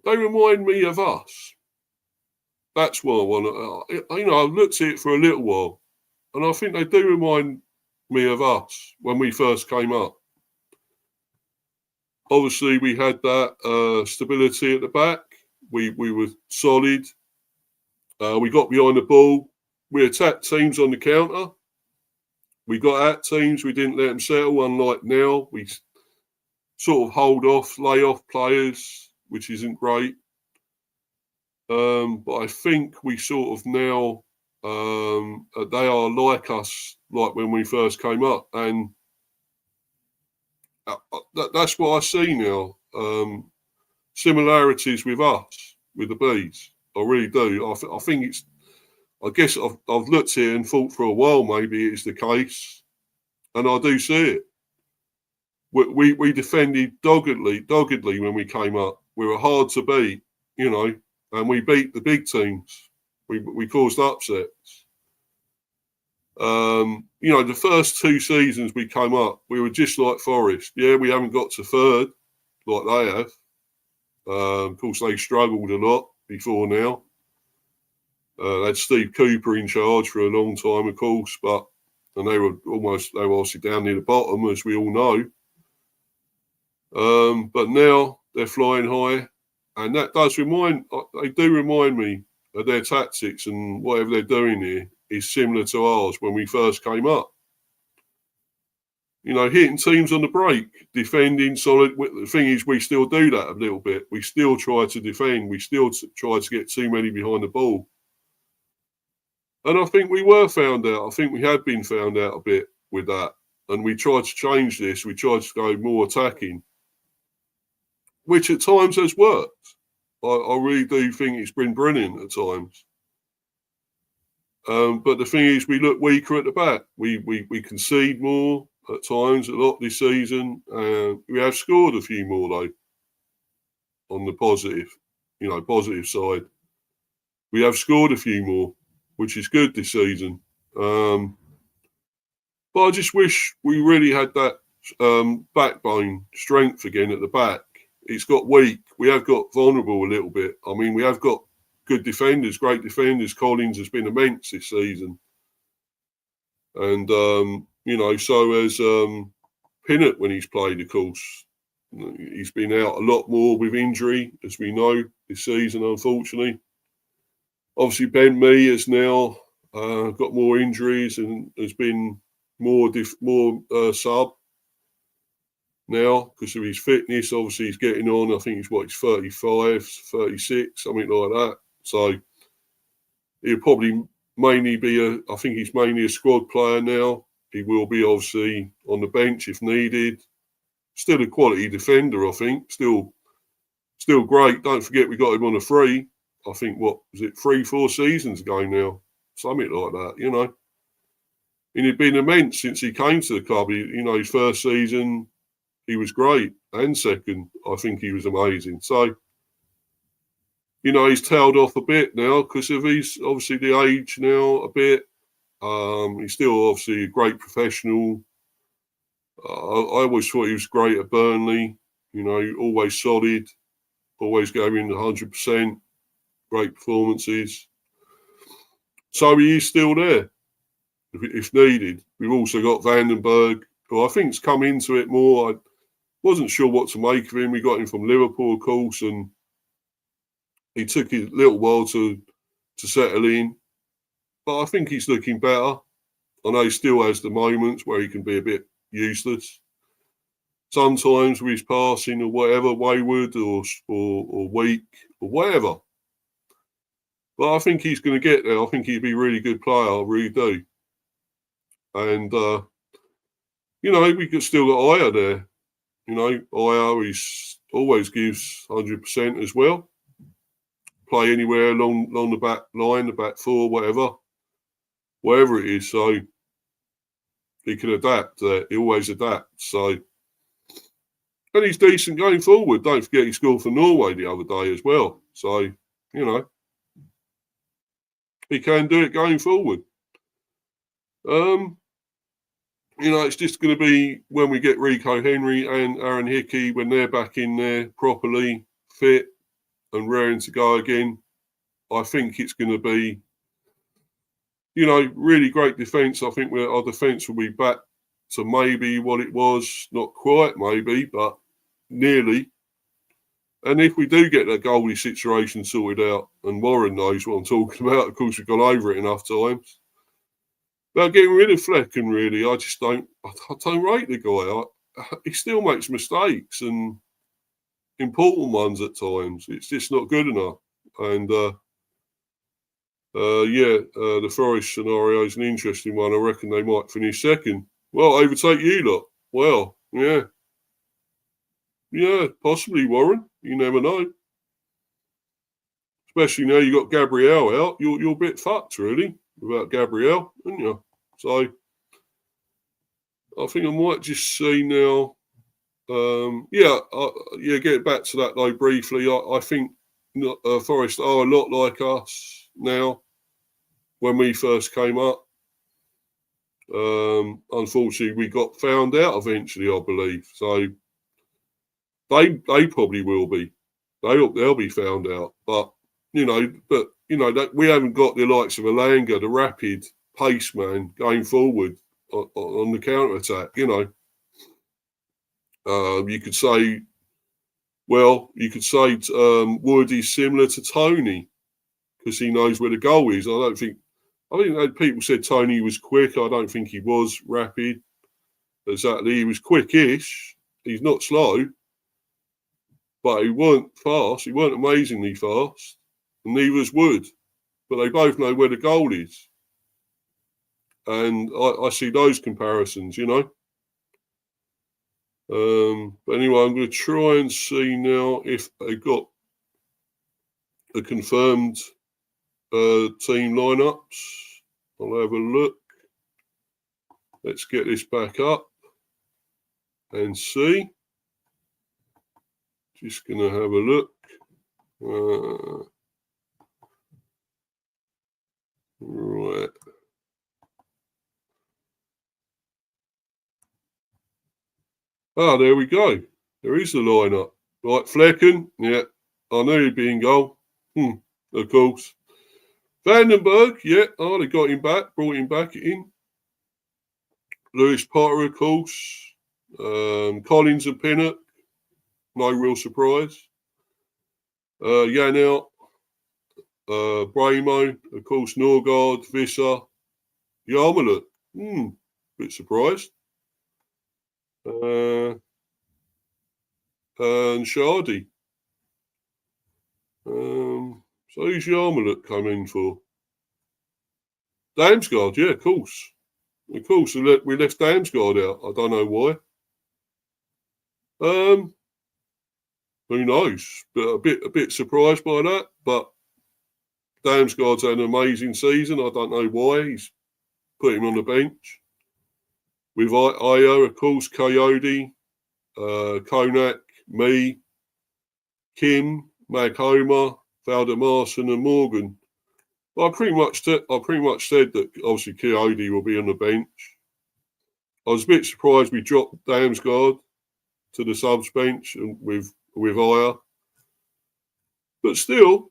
they remind me of us. That's what I want to... I've looked at it for a little while, and I think they do remind me of us when we first came up. Obviously, we had that stability at the back. We were solid. We got behind the ball. We attacked teams on the counter. We got at teams, we didn't let them settle, unlike now. We sort of hold off, lay off players, which isn't great. But I think we sort of now, they are like us, like when we first came up. And that's what I see now. Similarities with us, with the Bees. I really do. I think it's, I guess I've looked here and thought for a while maybe it's the case. And I do see it. We defended doggedly when we came up. We were hard to beat, you know, and we beat the big teams. We caused upsets. You know, the first 2 seasons we came up, we were just like Forest. Yeah, we haven't got to third like they have. Of course, they struggled a lot before now. They had Steve Cooper in charge for a long time, of course, and they were obviously down near the bottom, as we all know. But now they're flying high, and that does they do remind me of their tactics, and whatever they're doing here is similar to ours when we first came up. You know, hitting teams on the break, defending solid. The thing is, we still do that a little bit. We still try to defend. We still try to get too many behind the ball. And I think we were found out. I think we had been found out a bit with that. And we tried to change this. We tried to go more attacking, which at times has worked. I really do think it's been brilliant at times. But the thing is, we look weaker at the back. We concede more at times, a lot this season. We have scored a few more, though, on the positive side. We have scored a few more, which is good this season. But I just wish we really had that backbone strength again at the back. It's got weak. We have got vulnerable a little bit. I mean, we have got good defenders, great defenders. Collins has been immense this season. And, you know, so has Pinnett when he's played, of course. He's been out a lot more with injury, as we know, this season, unfortunately. Obviously, Ben Mee has now got more injuries and has been more sub now because of his fitness. Obviously, he's getting on. I think he's 35, 36, something like that. So he'll probably mainly I think he's mainly a squad player now. He will be obviously on the bench if needed. Still a quality defender, I think. Still great. Don't forget we got him on a free. I think, 3-4 seasons ago now? Something like that, you know. And he'd been immense since he came to the club. His first season, he was great. And second, I think he was amazing. So, you know, he's tailed off a bit now because of obviously the age now a bit. He's still obviously a great professional. I always thought he was great at Burnley. You know, always solid, always going 100%. Great performances. So he is still there if needed. We've also got Vandenberg, who I think's come into it more. I wasn't sure what to make of him. We got him from Liverpool, of course, and he took a little while to settle in. But I think he's looking better. I know he still has the moments where he can be a bit useless. Sometimes with his passing or whatever, wayward or weak or whatever. But I think he's going to get there. I think he'd be a really good player. I really do. And, you know, we could still got Aya there. You know, Aya always gives 100% as well. Play anywhere along the back line, the back four, wherever it is. So he can adapt. He always adapts. So, and he's decent going forward. Don't forget he scored for Norway the other day as well. So, you know, he can do it going forward. You know, it's just going to be when we get Rico Henry and Aaron Hickey, when they're back in there properly fit and raring to go again. I think it's going to be, you know, really great defence. I think our defence will be back to maybe what it was, not quite maybe, but nearly. And if we do get that goalie situation sorted out, and Warren knows what I'm talking about, of course we've gone over it enough times, About getting rid of Flecken, really, I just don't. I don't rate the guy. He still makes mistakes and important ones at times. It's just not good enough. And the Forest scenario is an interesting one. I reckon they might finish second. Well, overtake you lot. Well, yeah, possibly, Warren. You never know. Especially now you got Gabrielle out. You're a bit fucked, really, without Gabrielle, aren't you? So I think I might just see now. Get back to that though briefly. I think Forest are a lot like us now. When we first came up, unfortunately, we got found out eventually, I believe. So they probably will be. They'll be found out. But we haven't got the likes of Alanga, the rapid pace man, going forward on the counter attack. You could say Wood is similar to Tony because he knows where the goal is. I think people said Tony was quick. I don't think he was rapid. Exactly. He was quick-ish. He's not slow. But he weren't fast. He weren't amazingly fast. And neither was Wood. But they both know where the goal is. And I see those comparisons, But anyway, I'm going to try and see now if they got a confirmed team lineups. I'll have a look. Let's get this back up and see. Just going to have a look. Right. There we go. There is the lineup. Right, Flecken. Yeah, I knew he'd be in goal. Of course. Vandenberg. Yeah, they got him back. Brought him back in. Lewis Potter, of course. Collins and Pinnock. No real surprise. Yanel. Bramo. Of course, Norgard. Visser. Yarmouth. Bit surprised. And Shardy. So who's Yarmouth come in for? Damsgaard, yeah, of course. Of course, we left Damsgaard out. I don't know why. Who knows? But a bit surprised by that. But Damsgaard's had an amazing season. I don't know why he's put him on the bench. With Io, of course, Coyote, Konak, me, Kim, Maghomer, Valdemarson, and Morgan. I pretty much said that obviously Coyote will be on the bench. I was a bit surprised we dropped Damsgaard to the subs bench and with Aya. But still,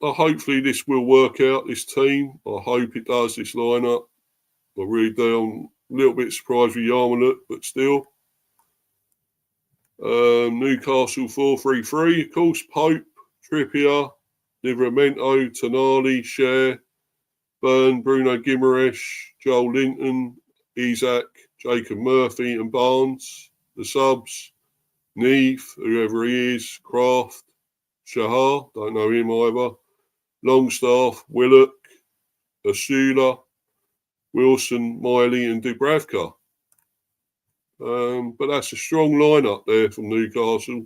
hopefully this will work out, this team. I hope it does, this lineup. I really do. I'm a little bit surprised with Yarmouth, but still. Newcastle 4-3-3, of course, Pope, Trippier, Livramento, Tonali, Cher, Byrne, Bruno Guimaraes, Joel Linton, Isaac, Jacob Murphy and Barnes. The subs, Neve, whoever he is, Kraft, Shahar, don't know him either, Longstaff, Willock, Asula, Wilson, Miley and Dubravka. But that's a strong lineup there from Newcastle.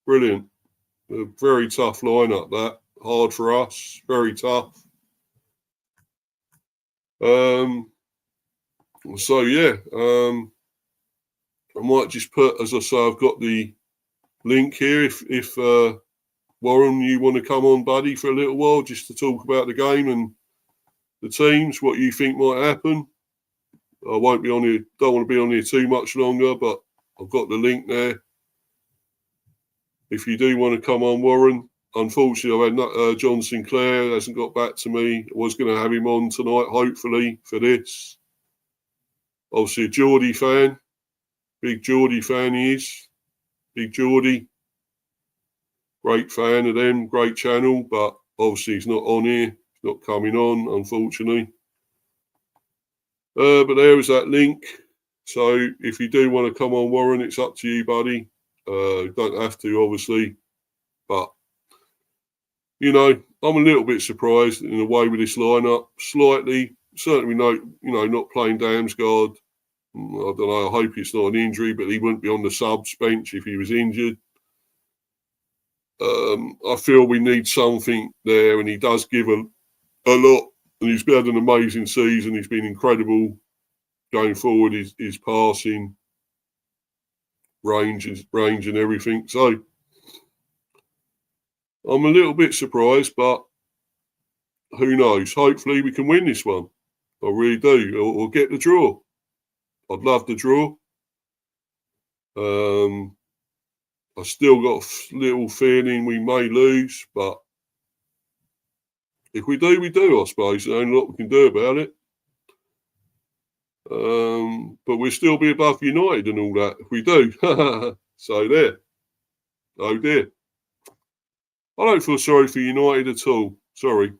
Brilliant. A very tough lineup, that. Hard for us. Very tough. I might just put, as I say, I've got the link here. If Warren, you want to come on, buddy, for a little while, just to talk about the game and the teams, what you think might happen. I won't be on here, don't want to be on here too much longer, but I've got the link there. If you do want to come on, Warren, unfortunately, I've had John Sinclair hasn't got back to me. I was going to have him on tonight, hopefully, for this. Obviously, a Geordie fan. Big Geordie fan he is. Big Geordie. Great fan of them, great channel, but obviously he's not on here. He's not coming on, unfortunately. But there was that link. So if you do want to come on, Warren, it's up to you, buddy. Don't have to, obviously. But, I'm a little bit surprised in a way with this lineup. Slightly. Certainly not playing Damsgaard. I don't know. I hope it's not an injury, but he wouldn't be on the subs bench if he was injured. I feel we need something there, and he does give a lot. And he's had an amazing season. He's been incredible going forward. His passing range and everything. So I'm a little bit surprised, but who knows? Hopefully we can win this one. I really do, or get the draw. I'd love the draw. I still got a little feeling we may lose, but if we do, we do, I suppose. There's only a lot we can do about it. But we'll still be above United and all that if we do. So there. Oh dear. I don't feel sorry for United at all. Sorry.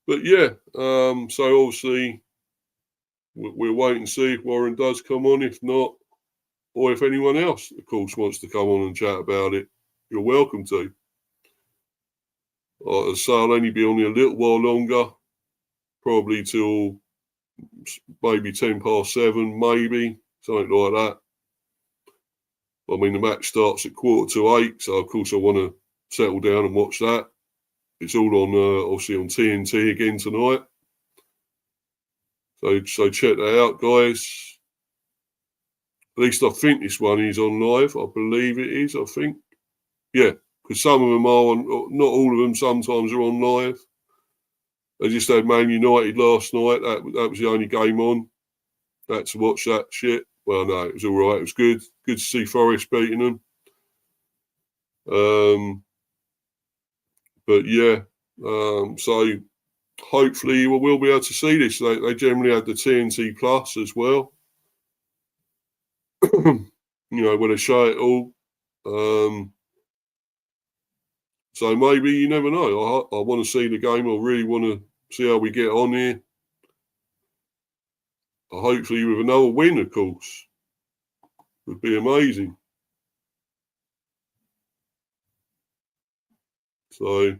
But yeah, so obviously we'll wait and see if Warren does come on. If not, or if anyone else, of course, wants to come on and chat about it, you're welcome to. So I'll only be on here a little while longer, probably till maybe 7:10, maybe, something like that. I mean, the match starts at 7:45, so of course I want to settle down and watch that. It's all on, obviously, on TNT again tonight. So check that out, guys. At least I think this one is on live. I believe it is, I think. Yeah, because some of them are on, not all of them sometimes are on live. They just had Man United last night. That was the only game on. I had to watch that shit. Well, no, it was all right. It was good. Good to see Forest beating them. But yeah, so hopefully we'll be able to see this. They generally had the TNT Plus as well. When they show it all. So maybe, you never know. I want to see the game. I really want to see how we get on here. Hopefully with another win, of course. Would be amazing. So,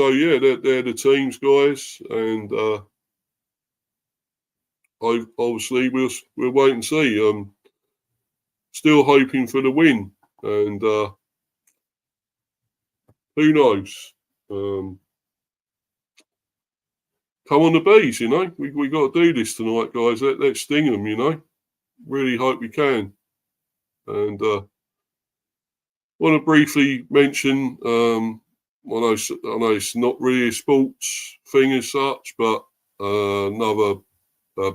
yeah, they're the teams, guys, and obviously we'll wait and see. Still hoping for the win, and who knows? Come on the bees, we got to do this tonight, guys. Let's sting them, Really hope we can, and want to briefly mention. I know it's not really a sports thing as such, but another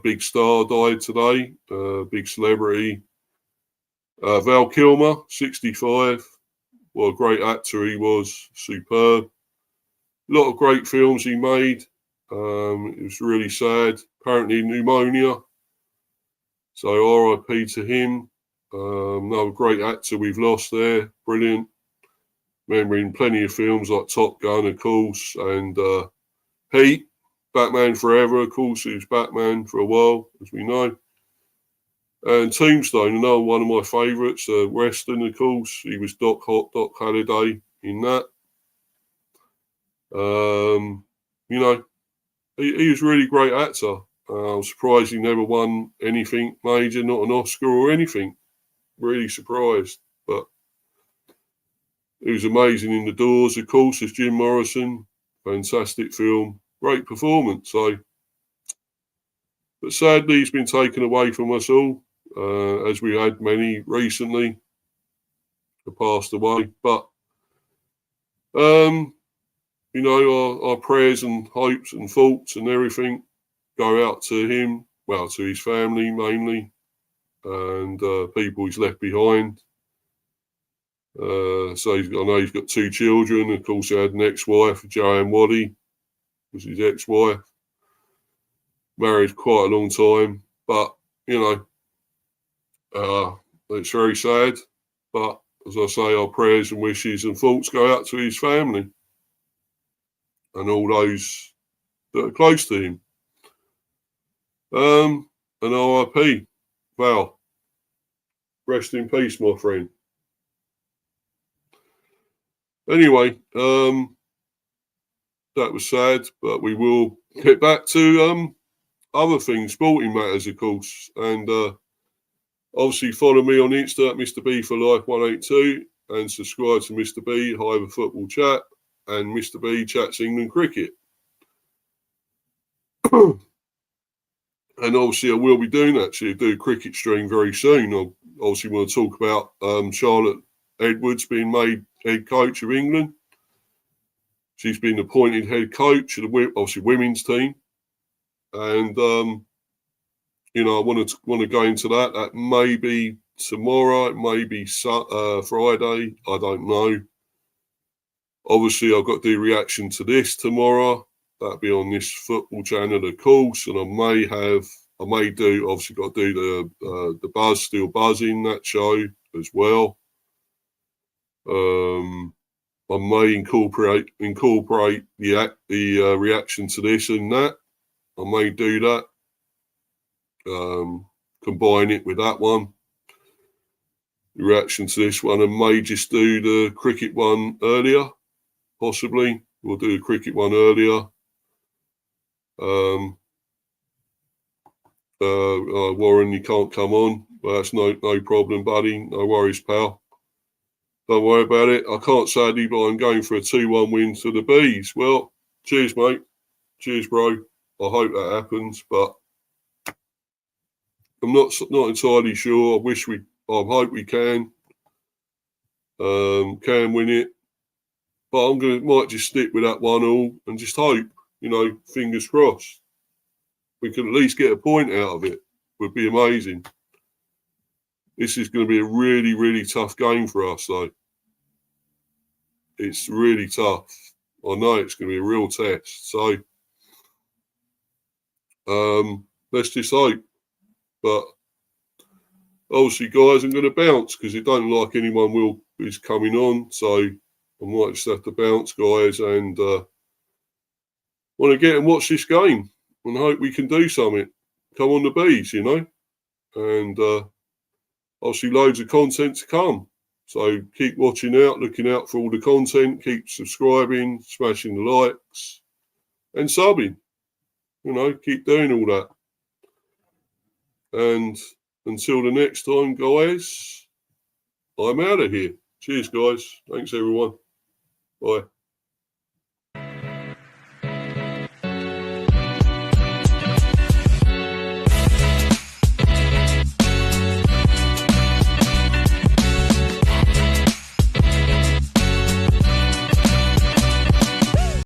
big star died today. Big celebrity, Val Kilmer, 65. What a great actor he was, superb. A lot of great films he made. It was really sad. Apparently pneumonia. So R.I.P. to him. Another great actor we've lost there. Brilliant. Remembering plenty of films like Top Gun, of course, and Heat, Batman Forever, of course, he was Batman for a while, as we know. And Tombstone, another one of my favourites, Western, of course. He was Doc Holliday in that. He was a really great actor. I'm surprised he never won anything major, not an Oscar or anything. Really surprised, but he was amazing in The Doors, of course, as Jim Morrison. Fantastic film, great performance. But sadly, he's been taken away from us all, as we had many recently who passed away. But our prayers and hopes and thoughts and everything go out to him, well, to his family mainly, and people he's left behind. So I know he's got 2 children. Of course, he had an ex-wife, Joanne Waddy, was his ex-wife. Married quite a long time, but it's very sad. But as I say, our prayers and wishes and thoughts go out to his family and all those that are close to him. And RIP, Val. Rest in peace, my friend. Anyway, that was sad, but we will get back to other things, sporting matters, of course. And obviously follow me on Insta at Mr. B for Life 182 and subscribe to Mr. B, Hive Football Chat, and Mr. B Chats England Cricket. And obviously I will be doing actually do a cricket stream very soon. I obviously want to talk about Charlotte Edwards being made head coach of England. She's been appointed head coach of the obviously women's team. And you know, I want to go into that. That may be tomorrow, it may be Friday, I don't know. Obviously, I've got to do reaction to this tomorrow. That'll be on this football channel, of course, and I may do. Obviously, got to do the buzz, still buzzing that show as well. I may incorporate the reaction to this and that. I may do that. Combine it with that one. The reaction to this one, and may just do the cricket one earlier. Possibly, we'll do the cricket one earlier. Warren, you can't come on. Well, that's no problem, buddy. No worries, pal. Don't worry about it. I can't sadly, but I'm going for a 2-1 win to the Bees. Well, cheers, mate. Cheers, bro. I hope that happens, but I'm not entirely sure. I hope we can win it. But might just stick with that 1-1 and just hope, you know, fingers crossed. We can at least get a point out of it. Would be amazing. This is going to be a really, really tough game for us, though. It's really tough. I know it's going to be a real test. So, let's just hope. But obviously, guys, I'm going to bounce because it don't look like anyone is coming on. So I might just have to bounce, guys, and want to get and watch this game and hope we can do something. Come on the Bees, you know. And obviously loads of content to come. So keep watching out, looking out for all the content, keep subscribing, smashing the likes and subbing. You know, keep doing all that. And until the next time, guys, I'm out of here. Cheers, guys. Thanks, everyone. Bye.